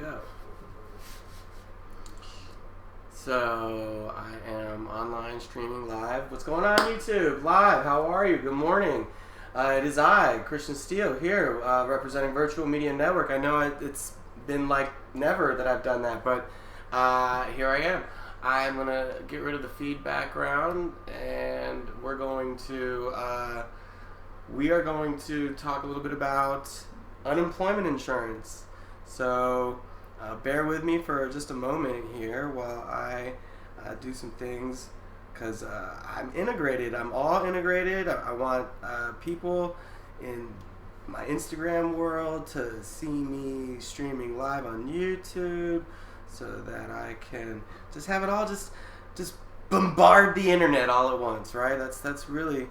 go. So, I am online streaming live. What's going on, YouTube? Live, how are you? Good morning. It is I, Kristian Steele, here, representing Virtual Media Network. I know it's been like never that I've done that, but here I am. I'm going to get rid of the feed background, and we are going to talk a little bit about unemployment insurance. So, bear with me for just a moment here while I do some things, because I'm integrated. I'm all integrated. I want people in my Instagram world to see me streaming live on YouTube so that I can just have it all just bombard the internet all at once, right? That's really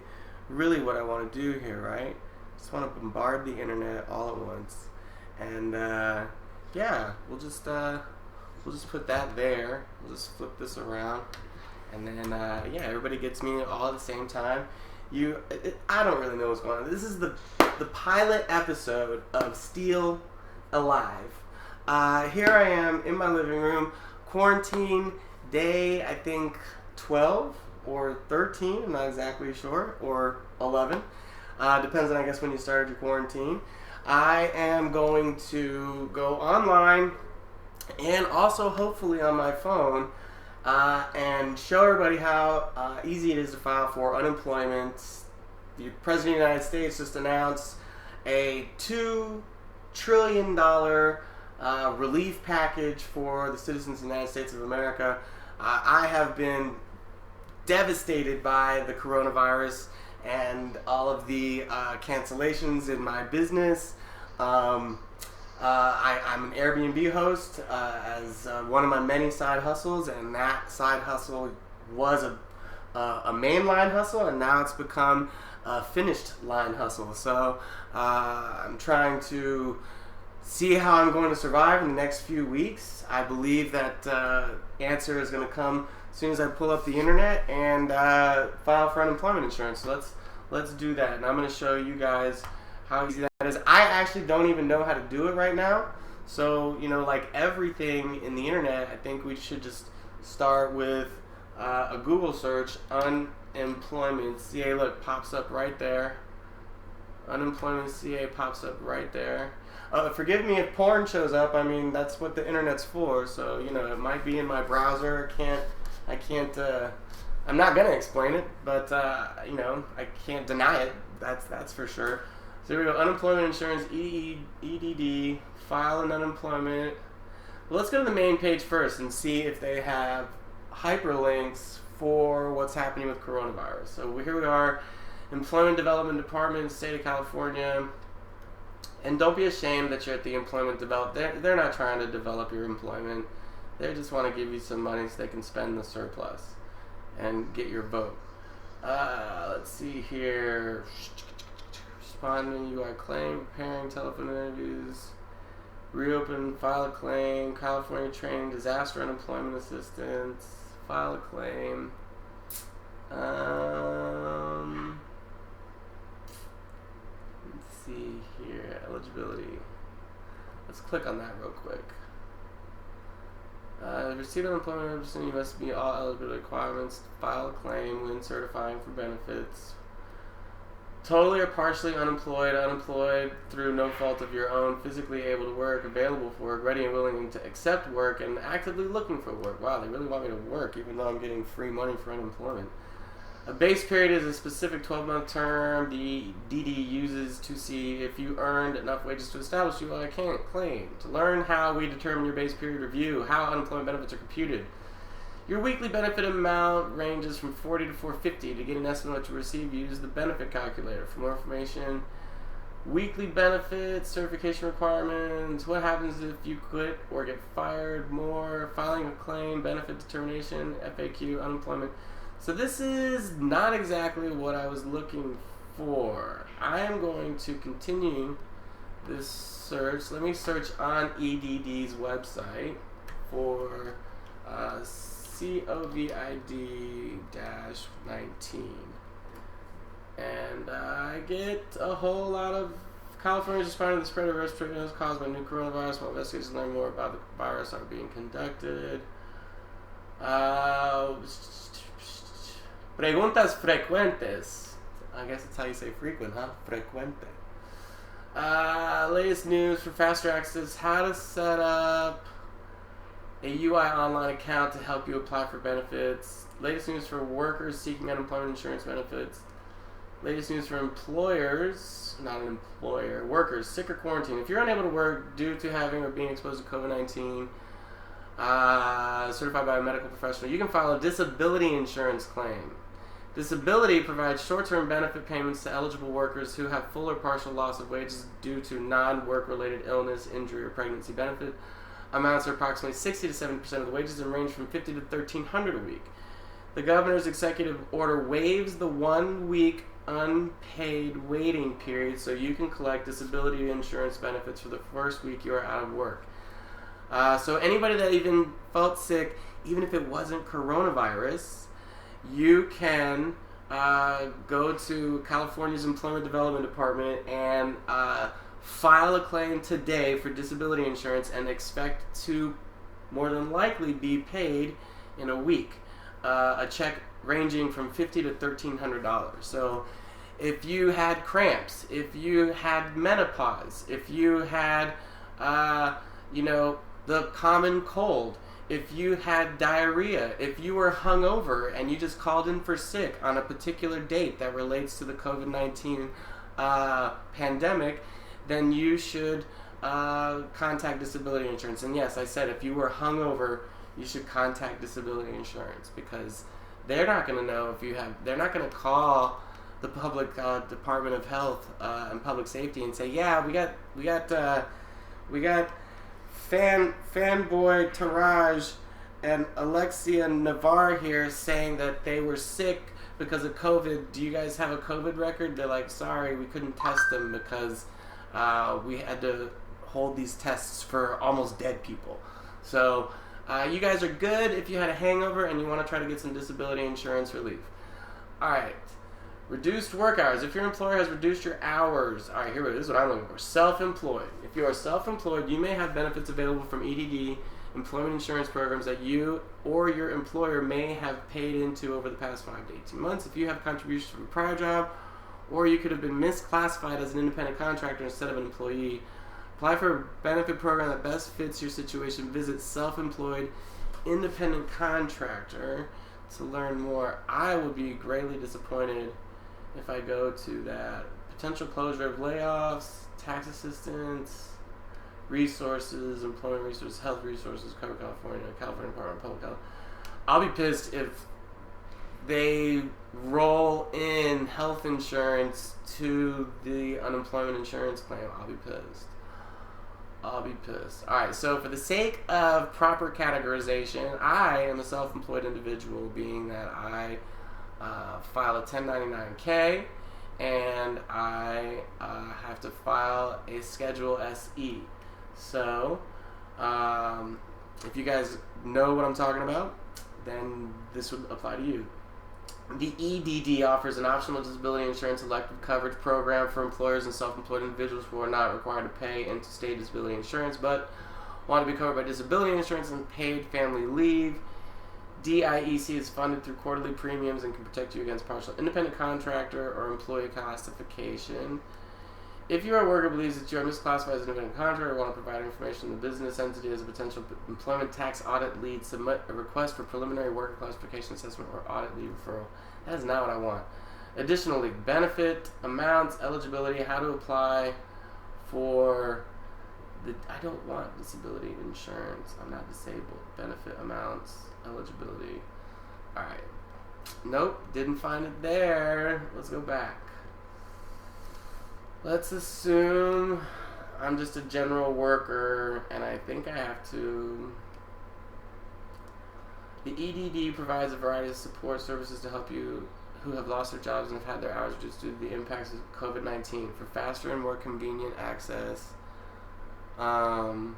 what I want to do here, right? Just want to bombard the internet all at once. And yeah, we'll just put that there. We'll just flip this around, and then yeah, everybody gets me all at the same time. I don't really know what's going on. This is the pilot episode of Steele Alive. Here I am in my living room, quarantine day, I think 12 or 13. I'm not exactly sure, or 11. Depends on, I guess, when you started your quarantine. I am going to go online and also hopefully on my phone and show everybody how easy it is to file for unemployment. The President of the United States just announced a $2 trillion relief package for the citizens of the United States of America. I have been devastated by the coronavirus and all of the cancellations in my business. I'm an Airbnb host as one of my many side hustles, and that side hustle was a mainline hustle, and now it's become a finished line hustle. So I'm trying to see how I'm going to survive in the next few weeks. I believe that answer is going to come as soon as I pull up the internet and file for unemployment insurance. So let's do that, and I'm going to show you guys how easy that is. I actually don't even know how to do it right now. So, like everything in the internet, I think we should just start with a Google search. Unemployment CA, look, pops up right there. Unemployment CA pops up right there. Forgive me if porn shows up. I mean, that's what the internet's for. So, it might be in my browser. I can't, I'm not going to explain it, but, I can't deny it. That's for sure. So here we go, unemployment insurance, EDD, file an unemployment. Well, let's go to the main page first and see if they have hyperlinks for what's happening with coronavirus. So here we are, Employment Development Department, State of California. And don't be ashamed that you're at the Employment Development. They're not trying to develop your employment. They just want to give you some money so they can spend the surplus and get your vote. Let's see here. Responding, UI claim, preparing telephone interviews, reopen, file a claim, California training, disaster unemployment assistance, file a claim. Let's see here, eligibility. Let's click on that real quick. Receive unemployment representation, you must meet all eligibility requirements, file a claim when certifying for benefits. Totally or partially unemployed through no fault of your own, physically able to work, available for work, ready and willing to accept work, and actively looking for work. Wow, they really want me to work, even though I'm getting free money for unemployment. A base period is a specific 12-month term the DD uses to see if you earned enough wages to establish you a claim. To learn how we determine your base period review, how unemployment benefits are computed. Your weekly benefit amount ranges from $40 to $450. To get an estimate of what you receive, use the benefit calculator. For more information, weekly benefits, certification requirements, what happens if you quit or get fired, more, filing a claim, benefit determination, FAQ, unemployment. So this is not exactly what I was looking for. I am going to continue this search. Let me search on EDD's website for COVID-19, and I get a whole lot of California is responding to the spread of respiratory illness caused by new coronavirus. While investigators learn more about the virus are being conducted. Preguntas frecuentes. I guess that's how you say frequent, huh? Frecuente. Latest news for faster access. How to set up a UI online account to help you apply for benefits. Latest news for workers seeking unemployment insurance benefits. Latest news for employers, not an employer, workers, sick or quarantined. If you're unable to work due to having or being exposed to COVID-19, certified by a medical professional, you can file a disability insurance claim. Disability provides short-term benefit payments to eligible workers who have full or partial loss of wages due to non-work-related illness, injury, or pregnancy. Benefit amounts are approximately 60 to 70% of the wages and range from $50 to $1,300 a week. The governor's executive order waives the 1 week unpaid waiting period so you can collect disability insurance benefits for the first week you are out of work. So anybody that even felt sick, even if it wasn't coronavirus, you can go to California's Employment Development Department and file a claim today for disability insurance and expect to more than likely be paid in a week. A check ranging from $50 to $1,300. So if you had cramps, if you had menopause, if you had, the common cold, if you had diarrhea, if you were hungover and you just called in for sick on a particular date that relates to the COVID-19 pandemic, then you should contact disability insurance. And yes, I said if you were hungover, you should contact disability insurance because they're not going to know if you have. They're not going to call the public Department of Health and Public Safety and say, yeah, we got Fanboy Taraj and Alexia Navar here saying that they were sick because of COVID. Do you guys have a COVID record? They're like, sorry, we couldn't test them because we had to hold these tests for almost dead people. So you guys are good if you had a hangover and you want to try to get some disability insurance relief. All right. Reduced work hours. If your employer has reduced your hours, all right, here it is. What I'm looking for. Self-employed. If you are self-employed, you may have benefits available from EDD, employment insurance programs that you or your employer may have paid into over the past 5 to 18 months. If you have contributions from a prior job, or you could have been misclassified as an independent contractor instead of an employee, apply for a benefit program that best fits your situation. Visit Self-Employed Independent Contractor to learn more. I would be greatly disappointed if I go to that. Potential closure of layoffs, tax assistance, resources, employment resources, health resources, Cover California, California Department of Public Health. I'll be pissed if they roll in health insurance to the unemployment insurance claim. I'll be pissed. Alright, so for the sake of proper categorization, I am a self-employed individual, being that I file a 1099-K and I have to file a Schedule SE. So, if you guys know what I'm talking about, then this would apply to you. The EDD offers an optional disability insurance elective coverage program for employers and self-employed individuals who are not required to pay into state disability insurance but want to be covered by disability insurance and paid family leave. DIEC is funded through quarterly premiums and can protect you against partial independent contractor or employee classification. If your worker believes that you are misclassified as an independent contractor or want to provide information to the business entity as a potential employment tax audit lead, submit a request for preliminary worker classification assessment or audit lead referral. That is not what I want. Additionally, benefit amounts, eligibility, how to apply for I don't want disability insurance. I'm not disabled. Benefit amounts, eligibility. Alright. Nope, didn't find it there. Let's go back. Let's assume I'm just a general worker and I think I have to. The EDD provides a variety of support services to help you who have lost their jobs and have had their hours reduced due to the impacts of COVID-19 for faster and more convenient access. For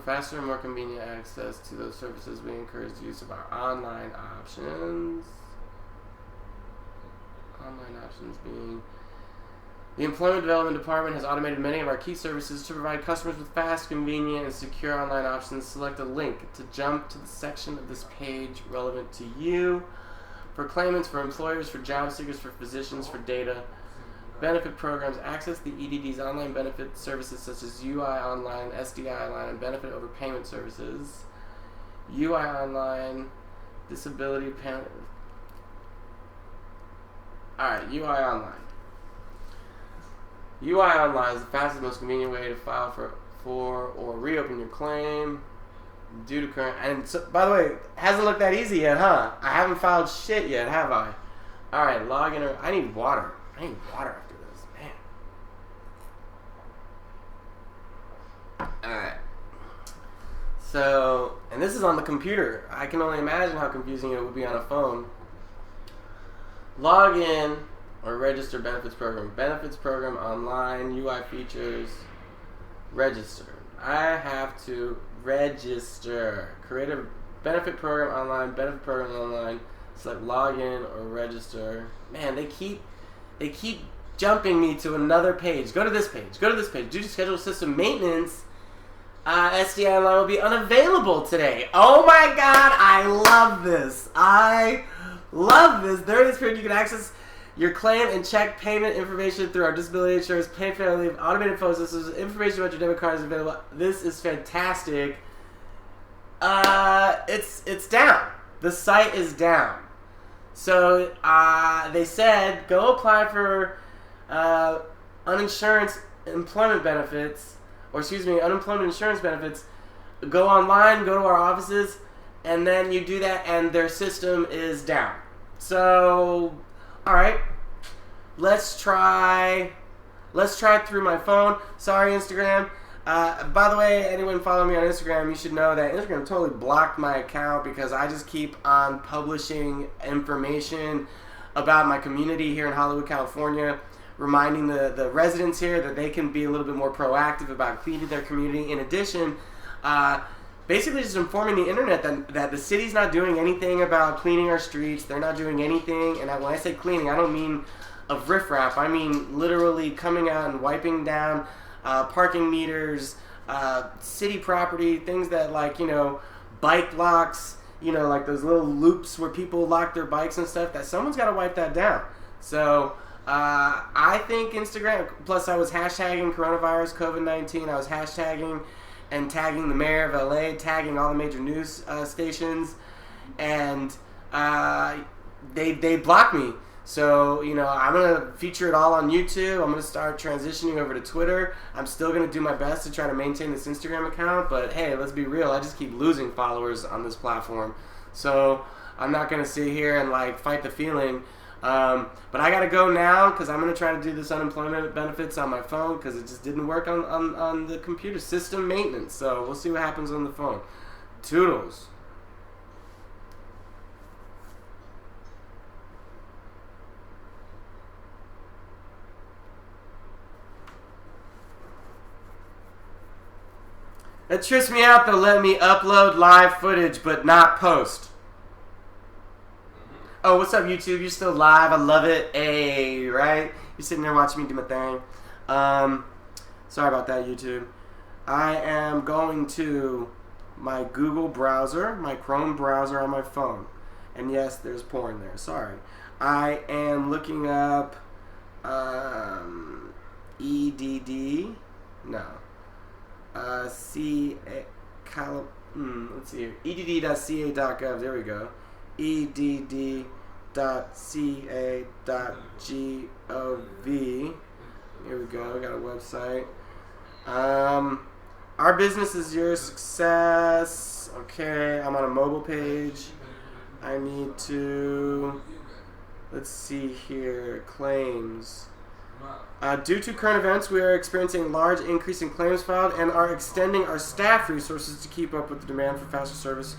faster and more convenient access to those services, we encourage the use of our online options. online options being... The Employment Development Department has automated many of our key services to provide customers with fast, convenient, and secure online options. Select a link to jump to the section of this page relevant to you. For claimants, for employers, for job seekers, for physicians, for data, benefit programs, access the EDD's online benefit services such as UI Online, SDI Online, and benefit over payment services. UI Online, disability payment. Alright, UI Online. UI Online is the fastest, most convenient way to file for or reopen your claim due to current... And so, by the way, it hasn't looked that easy yet, huh? I haven't filed shit yet, have I? Alright, log in. I need water. I need water after this, man. Alright. So, and this is on the computer. I can only imagine how confusing it would be on a phone. Log in or register benefits program. Benefits program online, UI features, register. I have to register. Create a benefit program online, benefit program online. Select login or register. Man, they keep jumping me to another page. Go to this page. Go to this page. Due to scheduled system maintenance, SDI Online will be unavailable today. Oh my god, I love this. I love this. During this period, you can access your claim and check payment information through our disability insurance, pay family, automated phone systems. Information about your debit card is available. This is fantastic. It's down. The site is down. So they said go apply for unemployment benefits, unemployment insurance benefits. Go online, go to our offices, and then you do that, and their system is down. So, all right, let's try it through my phone. Sorry, Instagram. By the way, anyone following me on Instagram, you should know that Instagram totally blocked my account because I just keep on publishing information about my community here in Hollywood, California, reminding the residents here that they can be a little bit more proactive about cleaning their community. In addition, basically just informing the internet that the city's not doing anything about cleaning our streets. They're not doing anything, and when I say cleaning, I don't mean of riffraff. I mean literally coming out and wiping down parking meters, city property, things that bike locks, like those little loops where people lock their bikes and stuff, that someone's got to wipe that down. So I think Instagram, plus I was hashtagging coronavirus, COVID-19, I was hashtagging and tagging the mayor of LA, tagging all the major news stations, and they blocked me. So, I'm going to feature it all on YouTube. I'm going to start transitioning over to Twitter. I'm still going to do my best to try to maintain this Instagram account, but hey, let's be real. I just keep losing followers on this platform. So, I'm not going to sit here and fight the feeling. But I got to go now because I'm going to try to do this unemployment benefits on my phone because it just didn't work on the computer system maintenance. So, we'll see what happens on the phone. Toodles. It trips me out they'll let me upload live footage but not post. Oh, what's up, YouTube? You're still live. I love it. Hey, right? You're sitting there watching me do my thing. Sorry about that, YouTube. I am going to my Google browser, my Chrome browser on my phone. And yes, there's porn there. Sorry. I am looking up EDD. No. Let's see here. edd.ca.gov. There we go. edd.ca.gov. Here we go. Got a website. Our business is your success. Okay, I'm on a mobile page. I need to... Let's see here. Claims. Due to current events, we are experiencing a large increase in claims filed and are extending our staff resources to keep up with the demand for faster service.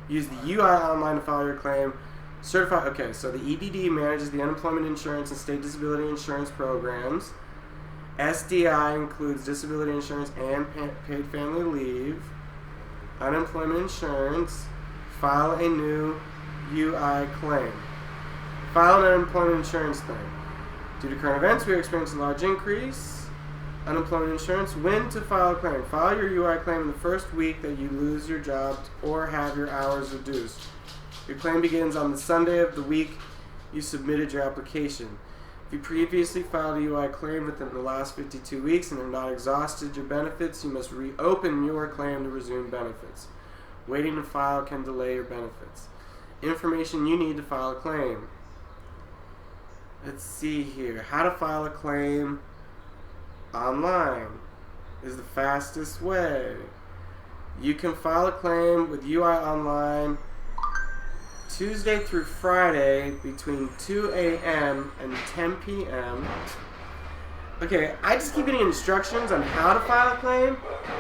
Use the UI Online to file your claim. Certified. Okay, so the EDD manages the unemployment insurance and state disability insurance programs. SDI includes disability insurance and paid family leave. Unemployment insurance. File a new UI claim. File an unemployment insurance claim. Due to current events, we are experiencing a large increase. Unemployment insurance. When to file a claim. File your UI claim in the first week that you lose your job or have your hours reduced. Your claim begins on the Sunday of the week you submitted your application. If you previously filed a UI claim within the last 52 weeks and have not exhausted your benefits, you must reopen your claim to resume benefits. Waiting to file can delay your benefits. Information you need to file a claim. Let's see here. How to file a claim online is the fastest way. You can file a claim with UI Online Tuesday through Friday between 2 a.m. and 10 p.m. Okay, I just keep getting instructions on how to file a claim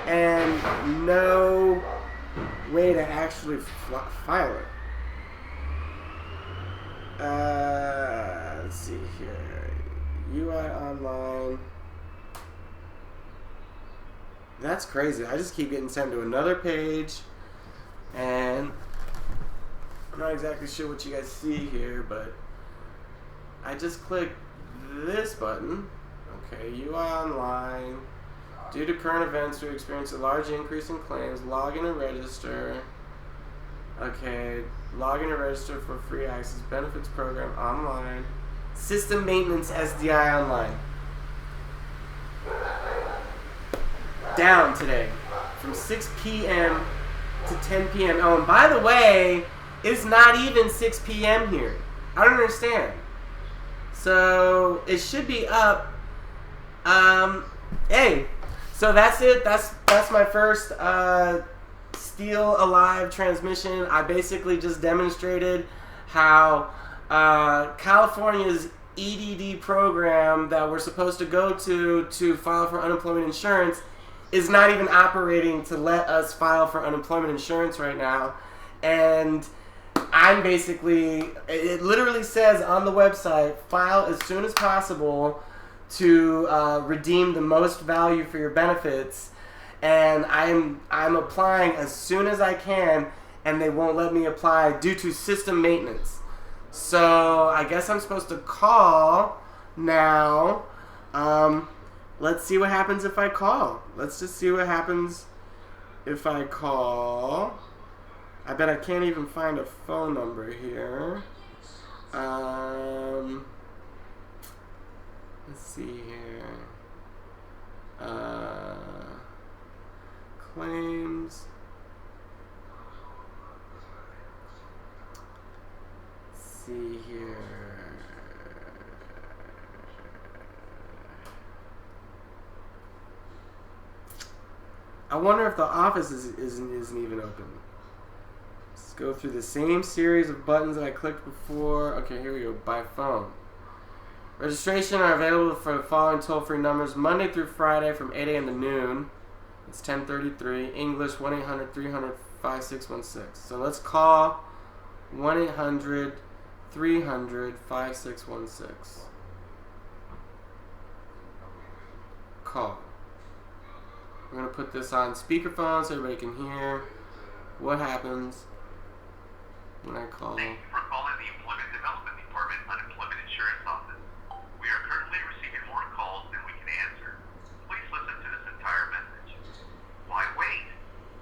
and no way to actually file it. Let's see here. UI Online. That's crazy. I just keep getting sent to another page, and I'm not exactly sure what you guys see here, but I just click this button. Okay, UI Online. Due to current events, we experience a large increase in claims. Log in and register. Okay, log in and register for free access benefits program online. System maintenance SDI online. Down today from 6 p.m. to 10 p.m. Oh, and by the way, it's not even 6 p.m. here. I don't understand. So it should be up. Hey, so that's it. That's my first Steel Alive transmission. I basically just demonstrated how California's EDD program that we're supposed to go to file for unemployment insurance is not even operating to let us file for unemployment insurance right now. And I'm basically, it literally says on the website, file as soon as possible to redeem the most value for your benefits. And I'm applying as soon as I can, and they won't let me apply due to system maintenance. So I guess I'm supposed to call now. Let's see what happens if I call. Let's just see what happens if I call. I bet I can't even find a phone number here. Let's see here. Claims. Let's see here. I wonder if the office isn't even open. Let's go through the same series of buttons that I clicked before. Okay, here we go. By phone. Registration are available for the following toll-free numbers Monday through Friday from 8 a.m. to noon. It's 10:33. English 1-800-300-5616. So let's call 1-800-300-5616. Call. I'm going to put this on speakerphone so everybody can hear what happens when I call. Thank you for calling the Employment Development Department Unemployment Insurance Office. We are currently receiving more calls than we can answer. Please listen to this entire message. Why wait?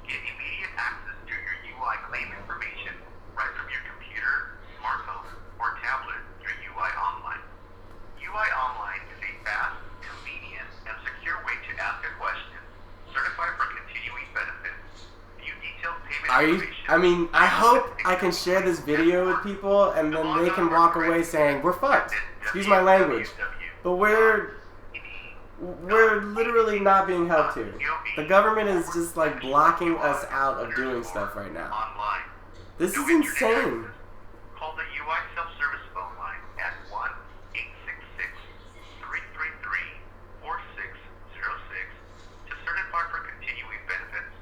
Get immediate access to your UI claim information right from your computer, smartphone, or tablet through UI Online. UI Online is a fast, convenient, and secure way to ask a question. Certified for continuing benefits. View detailed payment information. I hope I can share this video with people and then they can walk away saying, we're fucked. Excuse my language. But we're literally not being helped here. The government is just like blocking us out of doing stuff right now. This is insane. Call the UI self-service phone line at 1-866-333-4606 to certify for continuing benefits.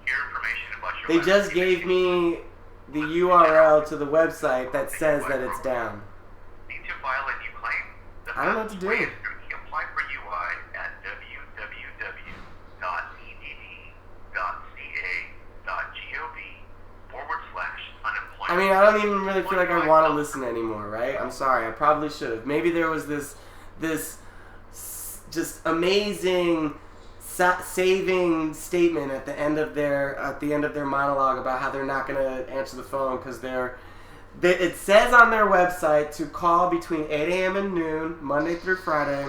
Hear information about your They just gave me the URL to the website that says that it's down. Need to file a new claim? I don't know what to do. Apply for UI at www.edd.ca.gov/unemployment. I mean, I don't even really feel like I want to listen anymore, right? I'm sorry. I probably should have. Maybe there was this just amazing saving statement at the end of their monologue about how they're not going to answer the phone because it says on their website to call between 8 a.m. and noon, Monday through Friday.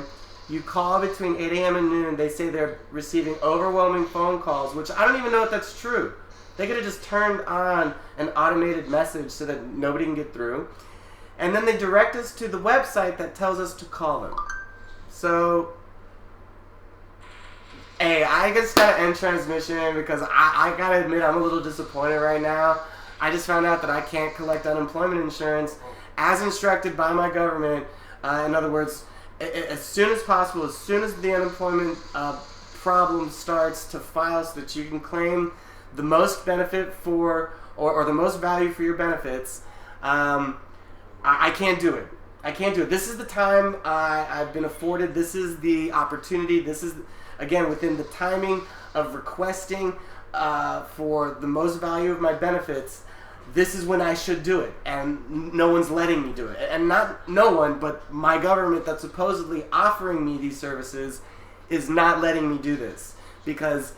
You call between 8 a.m. and noon. They say they're receiving overwhelming phone calls, which I don't even know if that's true. They could have just turned on an automated message so that nobody can get through. And then they direct us to the website that tells us to call them. So, hey, I just got to end transmission because I got to admit I'm a little disappointed right now. I just found out that I can't collect unemployment insurance as instructed by my government. In other words, as soon as possible, as soon as the unemployment problem starts to file so that you can claim the most benefit for, or the most value for your benefits, I can't do it. I can't do it. This is the time I've been afforded. This is the opportunity. This is, again, within the timing of requesting for the most value of my benefits. This is when I should do it, and no one's letting me do it. And not no one, but my government that's supposedly offering me these services is not letting me do this because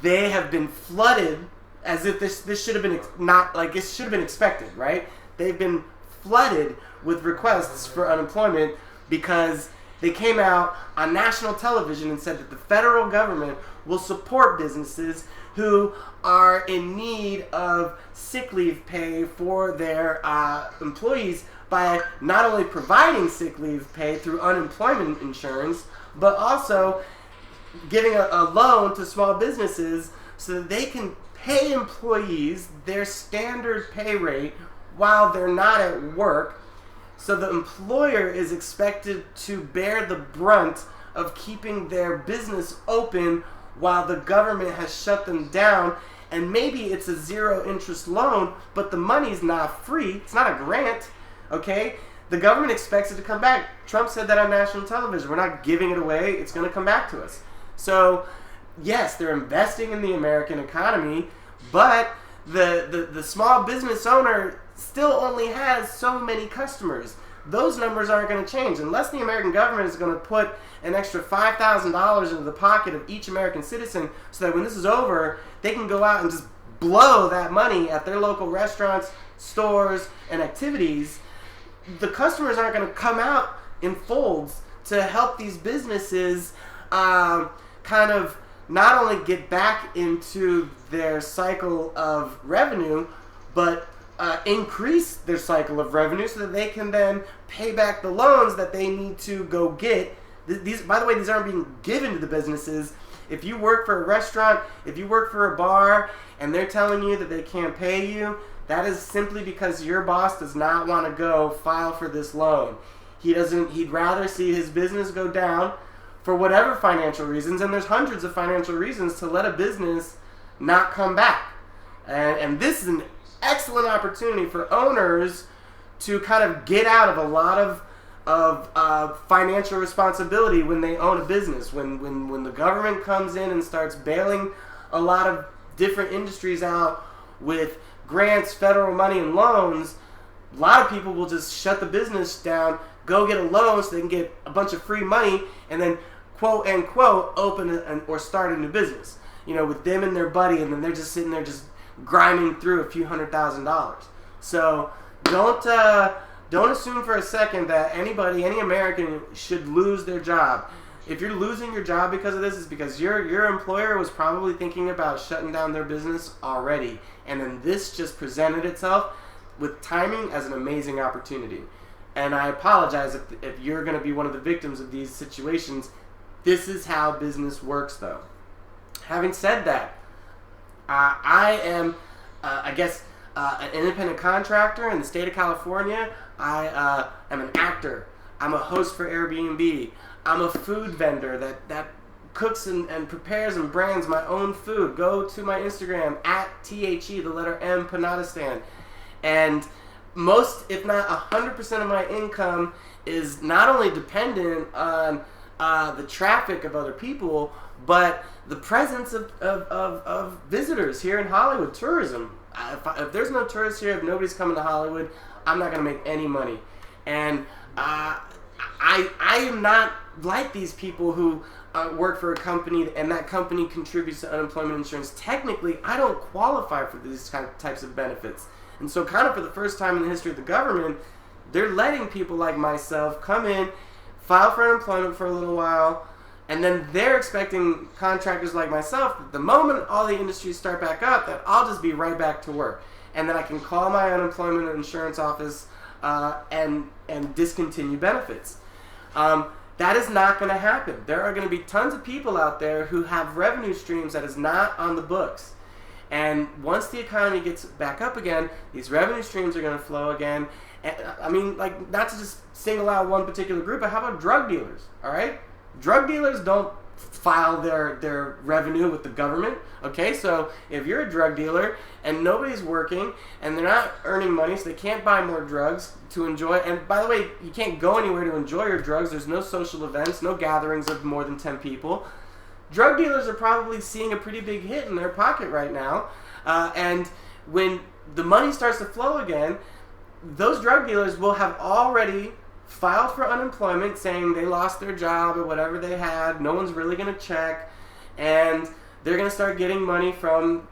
they have been flooded as if this should have been it should have been expected, right? They've been flooded with requests for unemployment because they came out on national television and said that the federal government will support businesses who are in need of sick leave pay for their employees by not only providing sick leave pay through unemployment insurance, but also giving a loan to small businesses so that they can pay employees their standard pay rate while they're not at work. So the employer is expected to bear the brunt of keeping their business open while the government has shut them down. And maybe it's a zero interest loan, but the money's not free. It's not a grant, okay? The government expects it to come back. Trump said that on national television. We're not giving it away. It's going to come back to us. So, yes, they're investing in the American economy, but the small business owner still only has so many customers. Those numbers aren't going to change unless the American government is going to put an extra $5,000 into the pocket of each American citizen so that when this is over, they can go out and just blow that money at their local restaurants, stores, and activities. The customers aren't going to come out in folds to help these businesses kind of not only get back into their cycle of revenue, but increase their cycle of revenue so that they can then pay back the loans that they need to go get. These, by the way, these aren't being given to the businesses. If you work for a restaurant, if you work for a bar, and they're telling you that they can't pay you, that is simply because your boss does not want to go file for this loan. He'd rather see his business go down for whatever financial reasons, and there's hundreds of financial reasons to let a business not come back. And this is an excellent opportunity for owners to kind of get out of a lot of financial responsibility when they own a business. When the government comes in and starts bailing a lot of different industries out with grants, federal money, and loans, a lot of people will just shut the business down, go get a loan so they can get a bunch of free money, and then quote unquote open or start a new business, with them and their buddy, and then they're just sitting there just grinding through a few $100,000. So don't assume for a second that any American should lose their job. If you're losing your job because of this, it's because your employer was probably thinking about shutting down their business already, and then this just presented itself with timing as an amazing opportunity. And I apologize if you're going to be one of the victims of these situations. This is how business works, though. Having said that, I am, an independent contractor in the state of California. I am an actor. I'm a host for Airbnb. I'm a food vendor that cooks and prepares and brands my own food. Go to my Instagram, @THE, the letter M, Panadistan. And most, if not 100% of my income is not only dependent on the traffic of other people, but the presence of visitors here in Hollywood, tourism. If there's no tourists here, if nobody's coming to Hollywood, I'm not going to make any money. And I am not like these people who work for a company and that company contributes to unemployment insurance. Technically, I don't qualify for these types of benefits. And so kind of for the first time in the history of the government, they're letting people like myself come in, file for unemployment for a little while, and then they're expecting contractors like myself that the moment all the industries start back up, that I'll just be right back to work. And then I can call my unemployment insurance office and discontinue benefits. That is not going to happen. There are going to be tons of people out there who have revenue streams that is not on the books. And once the economy gets back up again, these revenue streams are going to flow again. And, I mean, like, not to just single out one particular group, but how about drug dealers, all right? Drug dealers don't file their revenue with the government, okay? So if you're a drug dealer and nobody's working and they're not earning money, so they can't buy more drugs to enjoy, and by the way, you can't go anywhere to enjoy your drugs. There's no social events, no gatherings of more than 10 people. Drug dealers are probably seeing a pretty big hit in their pocket right now, and when the money starts to flow again, those drug dealers will have already filed for unemployment saying they lost their job or whatever they had. No one's really going to check, and they're going to start getting money from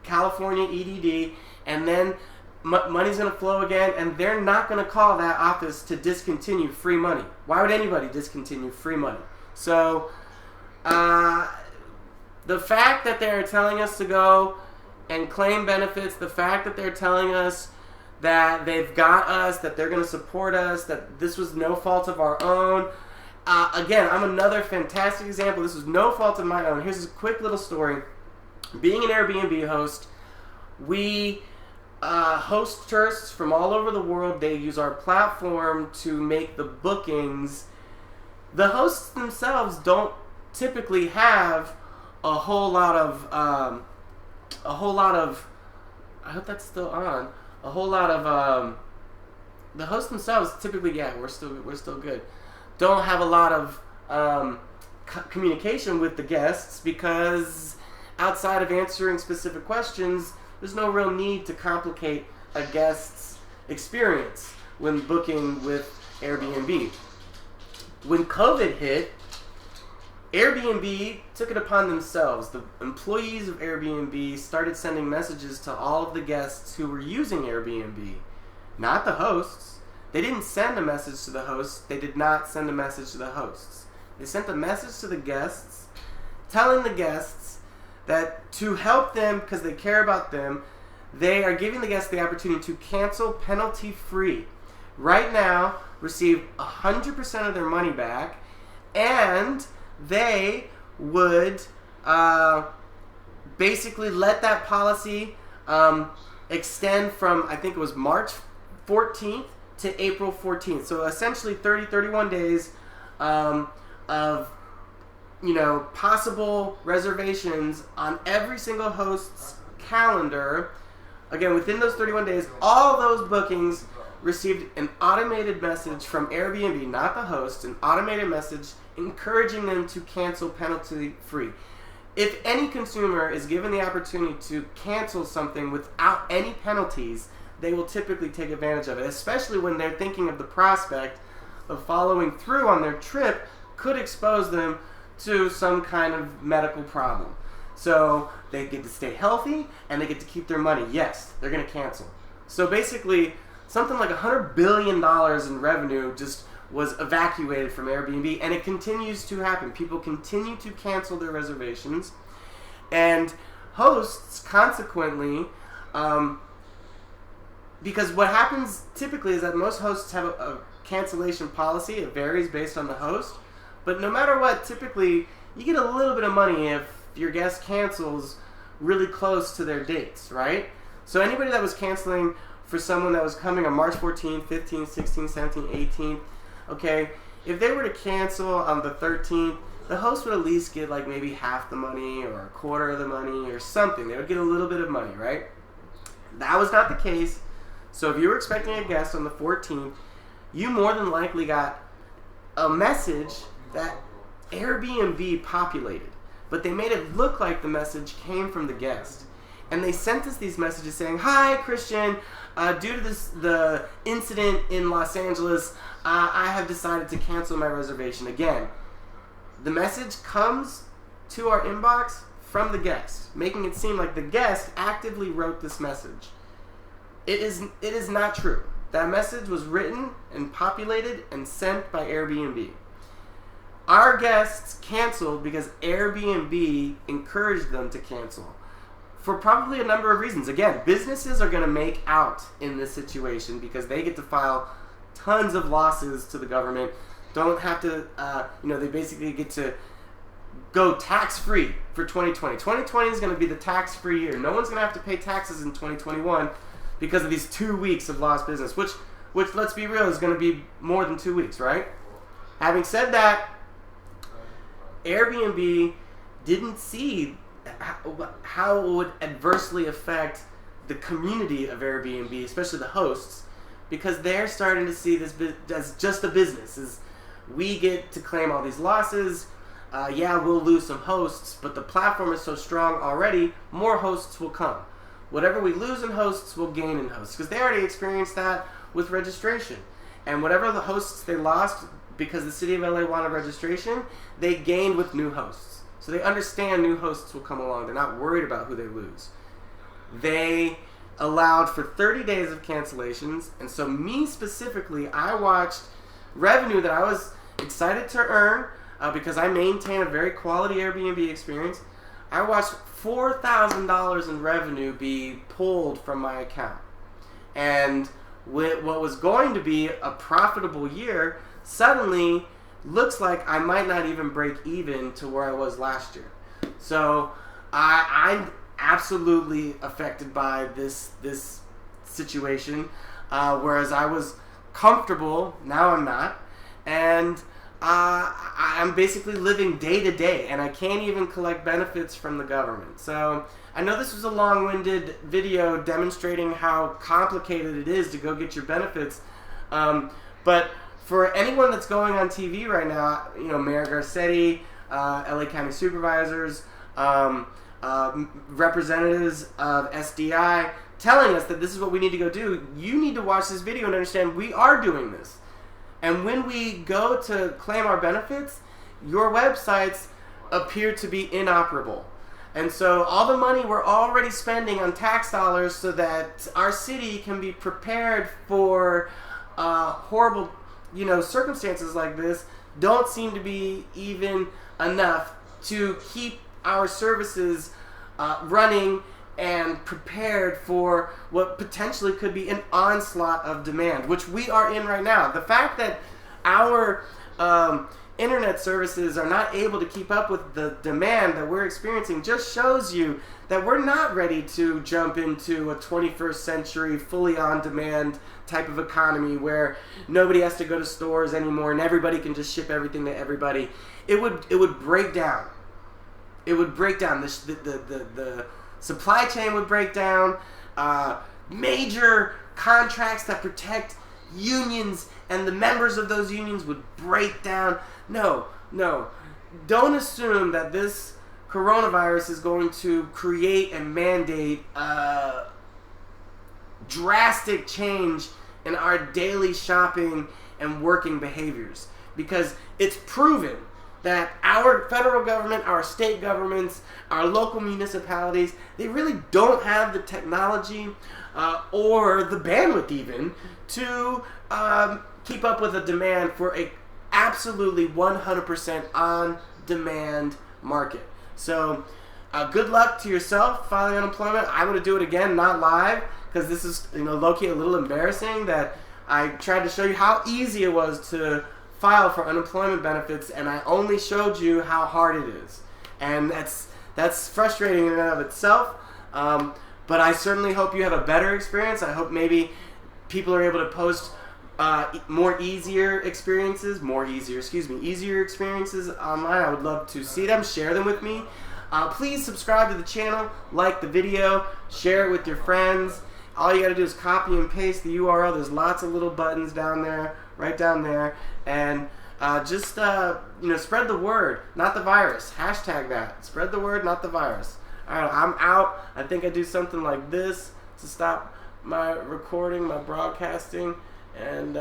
California EDD, and then money's going to flow again, and they're not going to call that office to discontinue free money. Why would anybody discontinue free money? So the fact that they're telling us to go and claim benefits, the fact that they're telling us that they've got us, that they're going to support us, that this was no fault of our own. Again, I'm another fantastic example. This was no fault of my own. Here's a quick little story. Being an Airbnb host, we host tourists from all over the world. They use our platform to make the bookings. The hosts themselves don't typically have a whole lot of, I hope that's still on. A whole lot of the hosts themselves typically, yeah, we're still good. Don't have a lot of communication with the guests because outside of answering specific questions, there's no real need to complicate a guest's experience when booking with Airbnb. When COVID hit, Airbnb took it upon themselves. The employees of Airbnb started sending messages to all of the guests who were using Airbnb, not the hosts. They didn't send a message to the hosts. They did not send a message to the hosts. They sent a message to the guests, telling the guests that to help them, because they care about them, they are giving the guests the opportunity to cancel penalty-free. Right now, receive 100% of their money back, and they would basically let that policy extend from, I think it was March 14th to April 14th. So essentially 31 days of, possible reservations on every single host's calendar. Again, within those 31 days, all those bookings received an automated message from Airbnb, not the host, an automated message encouraging them to cancel penalty-free. If any consumer is given the opportunity to cancel something without any penalties, they will typically take advantage of it, especially when they're thinking of the prospect of following through on their trip could expose them to some kind of medical problem. So they get to stay healthy and they get to keep their money. Yes, they're going to cancel. So basically, something like $100 billion in revenue just was evacuated from Airbnb, and it continues to happen. People continue to cancel their reservations, and hosts, consequently, because what happens typically is that most hosts have a cancellation policy. It varies based on the host, but no matter what, typically you get a little bit of money if your guest cancels really close to their dates, right? So anybody that was canceling for someone that was coming on March 14th, 15th, 16th, 17th, 18th, okay, if they were to cancel on the 13th, the host would at least get like maybe half the money or a quarter of the money or something. They would get a little bit of money, right? That was not the case. So if you were expecting a guest on the 14th, you more than likely got a message that Airbnb populated, but they made it look like the message came from the guest. And they sent us these messages saying, "Hi, Kristian, due to the incident in Los Angeles, I have decided to cancel my reservation again." The message comes to our inbox from the guest, making it seem like the guest actively wrote this message. It is not true. That message was written and populated and sent by Airbnb. Our guests canceled because Airbnb encouraged them to cancel for probably a number of reasons. Again, businesses are going to make out in this situation because they get to file tons of losses to the government. Don't have to, they basically get to go tax-free for 2020. 2020 is going to be the tax-free year. No one's going to have to pay taxes in 2021 because of these 2 weeks of lost business, which let's be real, is going to be more than 2 weeks, right? Having said that, Airbnb didn't see how it would adversely affect the community of Airbnb, especially the hosts, because they're starting to see this as just a business. Is we get to claim all these losses. We'll lose some hosts, but the platform is so strong already, more hosts will come. Whatever we lose in hosts, we'll gain in hosts, because they already experienced that with registration. And whatever the hosts they lost because the city of LA wanted registration, they gained with new hosts. So they understand new hosts will come along. They're not worried about who they lose. They allowed for 30 days of cancellations, and so me specifically, I watched revenue that I was excited to earn because I maintain a very quality Airbnb experience. I watched $4,000 in revenue be pulled from my account. And with what was going to be a profitable year, suddenly looks like I might not even break even to where I was last year. So I'm absolutely affected by this situation, whereas I was comfortable, now I'm not, and I'm basically living day to day, and I can't even collect benefits from the government. So I know this was a long-winded video demonstrating how complicated it is to go get your benefits, but for anyone that's going on TV right now, Mayor Garcetti, LA County supervisors, representatives of SDI telling us that this is what we need to go do, you need to watch this video and understand we are doing this. And when we go to claim our benefits, your websites appear to be inoperable. And so all the money we're already spending on tax dollars so that our city can be prepared for horrible circumstances like this don't seem to be even enough to keep our services running and prepared for what potentially could be an onslaught of demand, which we are in right now. The fact that our internet services are not able to keep up with the demand that we're experiencing just shows you that we're not ready to jump into a 21st century fully on-demand type of economy where nobody has to go to stores anymore and everybody can just ship everything to everybody. It would break down. It would break down. The supply chain would break down. Major contracts that protect unions and the members of those unions would break down. No. Don't assume that this coronavirus is going to create and mandate drastic change in our daily shopping and working behaviors, because it's proven that our federal government, our state governments, our local municipalities, they really don't have the technology or the bandwidth even to keep up with the demand for a absolutely 100% on-demand market. So good luck to yourself filing unemployment. I'm going to do it again, not live, because this is low-key a little embarrassing that I tried to show you how easy it was to file for unemployment benefits, and I only showed you how hard it is. And that's frustrating in and of itself. But I certainly hope you have a better experience. I hope maybe people are able to post easier experiences online. I would love to see them. Share them with me. Please subscribe to the channel, like the video, share it with your friends. All you got to do is copy and paste the URL. There's lots of little buttons down there, right down there, and spread the word, not the virus. Hashtag that. Spread the word, not the virus. All right, I'm out. I think I do something like this to stop my recording, my broadcasting, and